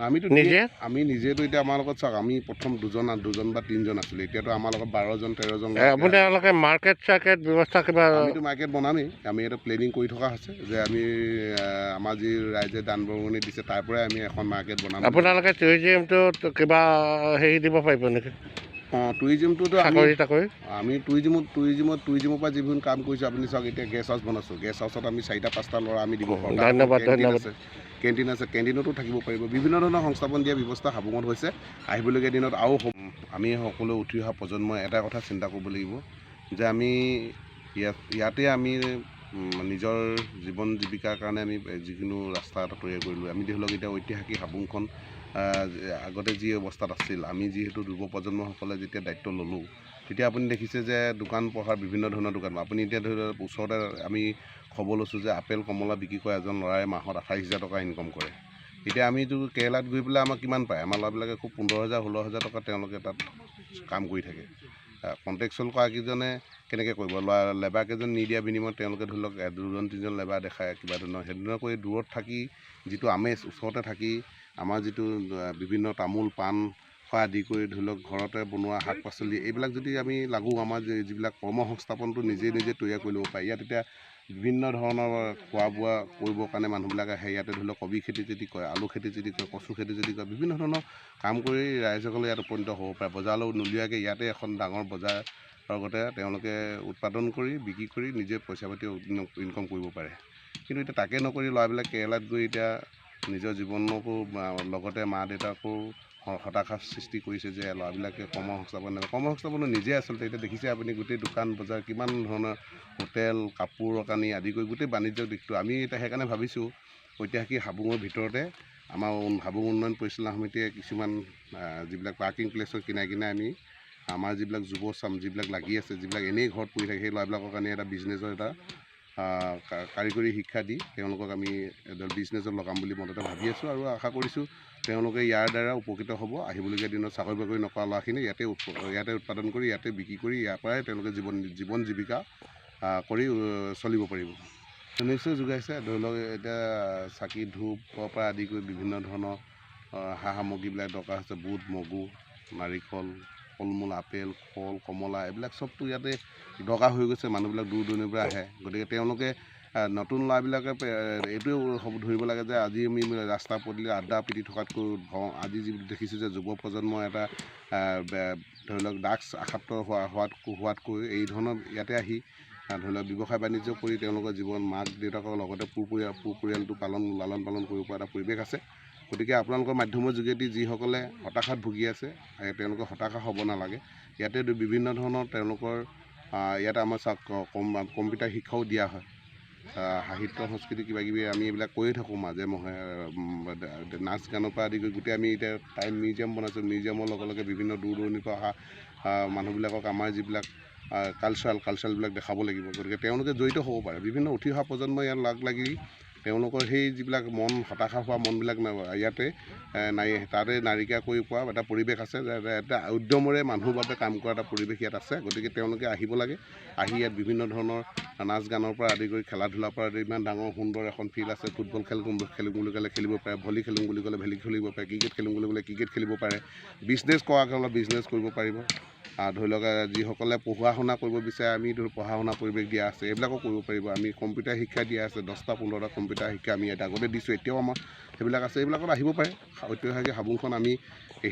আমি নিজেতো এতিয়া আমাৰ লগত চাওক আমি প্ৰথম দুজন বা তিনিজন আছিলোঁ এতিয়াতো আমাৰ লগত 12জন 13জন আপোনালোকে মাৰ্কেট ব্যৱস্থা কিবা আমিতো মাৰ্কেট বনামেই আমি এটা প্লেনিং কৰি থকা হৈছে যে আমি আমাৰ যি ৰাইজে দান বৰঙণি দিছে তাৰ পৰাই আমি এখন মাৰ্কেট বনাম আপোনালোকে টুৰিজিমটোত কিবা হেৰি দিব পাৰিব নেকি টুৰিজিমটোতো আমি টুৰিজিমৰ পৰা যিবোৰ কাম কৰিছোঁ আপুনি চাওক এতিয়া গেষ্ট হাউচ বনাইছোঁ গেষ্ট হাউচত আমি 4-5টা ল'ৰা আমি দিব পাৰোঁ ধন্যবাদ কেণ্টিন আছে কেণ্টিনতো থাকিব পাৰিব বিভিন্ন ধৰণৰ সংস্থাপন দিয়া ব্যৱস্থা হাবুঙত হৈছে আহিবলগীয়া দিনত আৰু আমি সকলো উঠি অহা প্ৰজন্মই এটা কথা চিন্তা কৰিব লাগিব যে আমি ইয়াতে আমি নিজৰ জীৱন জীৱিকাৰ কাৰণে আমি যিকোনো ৰাস্তা এটা তৈয়াৰ কৰিলোঁ আমি ধৰি লওক এতিয়া ঐতিহাসিক হাবুংখন আগতে যি অৱস্থাত আছিল আমি যিহেতু যুৱ প্ৰজন্মসকলে যেতিয়া দায়িত্ব ল'লোঁ তেতিয়া আপুনি দেখিছে যে দোকান পোহাৰ বিভিন্ন ধৰণৰ দোকান আপুনি এতিয়া ধৰি লওক ওচৰতে আমি খবৰ লৈছোঁ যে আপেল কমলা বিক্ৰী কৰা এজন ল'ৰাই মাহত 28,000 টকা ইনকম কৰে এতিয়া আমিতো কেৰেলাত গৈ পেলাই আমাক কিমান পায় আমাৰ ল'ৰাবিলাকে খুব 15,000-16,000 টকা তেওঁলোকে তাত কাম কৰি থাকে কণ্ট্ৰেকচুৱেল কৰাকেইজনে কেনেকৈ কৰিব লেবাৰকেইজন নিদিয়া বিনিময়ত তেওঁলোকে ধৰি লওক 2-3জন লেবাৰ দেখায় কিবা ধৰণৰ সেইধৰণৰ কৰি দূৰত থাকি যিটো আমেজ ওচৰতে থাকি আমাৰ যিটো বিভিন্ন তামোল পাণ খোৱা আদি কৰি ধৰি লওক ঘৰতে বনোৱা শাক পাচলি এইবিলাক যদি আমি লাগোঁ আমাৰ যিবিলাক কৰ্মসংস্থাপনটো নিজে তৈয়াৰ কৰি ল'ব পাৰে ইয়াত এতিয়া বিভিন্ন ধৰণৰ খোৱা বোৱা কৰিবৰ কাৰণে মানুহবিলাকে আহে ইয়াতে ধৰি লওক কবি খেতি যদি কৰে আলু খেতি যদি কৰে কচু খেতি যদি কৰে বিভিন্ন ধৰণৰ কাম কৰি ৰাইজসকলে ইয়াত উপনীত হ'ব পাৰে বজাৰলৈ নোলিয়াকৈ ইয়াতে এখন ডাঙৰ বজাৰ লগতে তেওঁলোকে উৎপাদন কৰি বিক্ৰী কৰি নিজে পইচা পাতি ইনকম কৰিব পাৰে কিন্তু এতিয়া তাকে নকৰি ল'ৰাবিলাক কেৰেলাত গৈ এতিয়া নিজৰ জীৱনকো লগতে মা দেউতাকো হতাশাৰ সৃষ্টি কৰিছে যে ল'ৰাবিলাকে কৰ্মসংস্থাপনো নিজে আচলতে এতিয়া দেখিছে আপুনি গোটেই দোকান বজাৰ কিমান ধৰণৰ হোটেল কাপোৰ কানি আদি কৰি গোটেই বাণিজ্যৰ দিশটো আমি এতিয়া সেইকাৰণে ভাবিছোঁ ঐতিহাসিক হাবুঙৰ ভিতৰতে আমাৰ হাবুং উন্নয়ন পৰিচালনা সমিতিয়ে কিছুমান যিবিলাক পাৰ্কিং প্লেচৰ কিনাই আমি আমাৰ যিবিলাক যুৱচাম যিবিলাক লাগি আছে যিবিলাক এনেই ঘৰত পৰি থাকে সেই ল'ৰাবিলাকৰ কাৰণে এটা বিজনেছৰ এটা কাৰিকৰী শিক্ষা দি তেওঁলোকক আমি এডাল বিজনেছত লগাম বুলি মনতে ভাবি আছোঁ আৰু আশা কৰিছোঁ তেওঁলোকে ইয়াৰ দ্বাৰা উপকৃত হ'ব আহিবলগীয়া দিনত চাকৰি বাকৰি নকৰা ল'ৰাখিনি ইয়াতে উৎপাদন কৰি ইয়াতে বিক্ৰী কৰি ইয়াৰ পৰাই তেওঁলোকে জীৱন জীৱিকা কৰি চলিব পাৰিব নিশ্চয় যোগাইছে ধৰি লওক এতিয়া চাকি ধূপৰ পৰা আদি কৰি বিভিন্ন ধৰণৰ সা সামগ্ৰীবিলাক দৰকাৰ হৈছে বুট মগু নাৰিকল ফল মূল আপেল কল কমলা এইবিলাক চবটো ইয়াতে দৰকাৰ হৈ গৈছে মানুহবিলাক দূৰ দূৰণিৰ পৰা আহে গতিকে তেওঁলোকে নতুন ল'ৰাবিলাকে এইটোৱে ধৰিব লাগে যে আজি আমি ৰাস্তা পদূলি আড্ডা পিটি থকাতকৈ আজি যি দেখিছোঁ যে যুৱ প্ৰজন্মৰ এটা ধৰি লওক ড্ৰাগছ আসক্ত হোৱাতকৈ এই ধৰণৰ ইয়াতে আহি ধৰি লওক ব্যৱসায় বাণিজ্য কৰি তেওঁলোকৰ জীৱন মাক দেউতাকৰ লগতে পৰিয়ালটো লালন পালন কৰিব পৰা এটা পৰিৱেশ আছে গতিকে আপোনালোকৰ মাধ্যমৰ যোগেদি যিসকলে হতাশাত ভুগি আছে তেওঁলোকে হতাশা হ'ব নালাগে ইয়াতে বিভিন্ন ধৰণৰ তেওঁলোকৰ ইয়াতে আমাৰ কম্পিউটাৰ শিক্ষাও দিয়া হয় সাহিত্য সংস্কৃতি কিবাকিবি আমি এইবিলাক কৈয়ে থাকোঁ মাজে মহে নাচ গানৰ পৰা আদি কৰি গোটেই আমি এতিয়া টাইম মিউজিয়াম বনাইছোঁ মিউজিয়ামৰ লগে বিভিন্ন দূৰ দূৰণিৰ পৰা অহা মানুহবিলাকক আমাৰ যিবিলাক কালচাৰেলবিলাক দেখাব লাগিব গতিকে তেওঁলোকে জড়িত হ'ব পাৰে বিভিন্ন উঠি অহা প্ৰজন্মই ইয়াত লাগি তেওঁলোকৰ সেই যিবিলাক হতাশা হোৱা মনবিলাক ইয়াতে তাতে নাৰিকা কৰি পোৱা এটা পৰিৱেশ আছে এটা উদ্যমৰে মানুহৰ বাবে কাম কৰা এটা পৰিৱেশ ইয়াত আছে গতিকে তেওঁলোকে আহিব লাগে আহি ইয়াত বিভিন্ন ধৰণৰ নাচ গানৰ পৰা আদি কৰি খেলা ধূলাৰ পৰা আদি ইমান ডাঙৰ সুন্দৰ এখন ফিল্ড আছে ফুটবল খেলিম বুলি ক'লে খেলিব পাৰে ভলী খেলিম বুলি ক'লে ভলী খেলিব পাৰে ক্ৰিকেট খেলিম বুলি ক'লে ক্ৰিকেট খেলিব পাৰে বিজনেছ কৰাকৈ অলপ বিজনেছ কৰিব পাৰিব ধৰি লওক যিসকলে পঢ়া শুনা কৰিব বিচাৰে আমি পঢ়া শুনা পৰিৱেশ দিয়া আছে এইবিলাকো কৰিব পাৰিব আমি কম্পিউটাৰ শিক্ষা দিয়া আছে 10-15টা কম্পিউটাৰ শিক্ষা আমি ইয়াত আগতে দিছোঁ এতিয়াও আমাৰ সেইবিলাক আছে এইবিলাকত আহিব পাৰে ঐতিহাসিক হাবুংখন আমি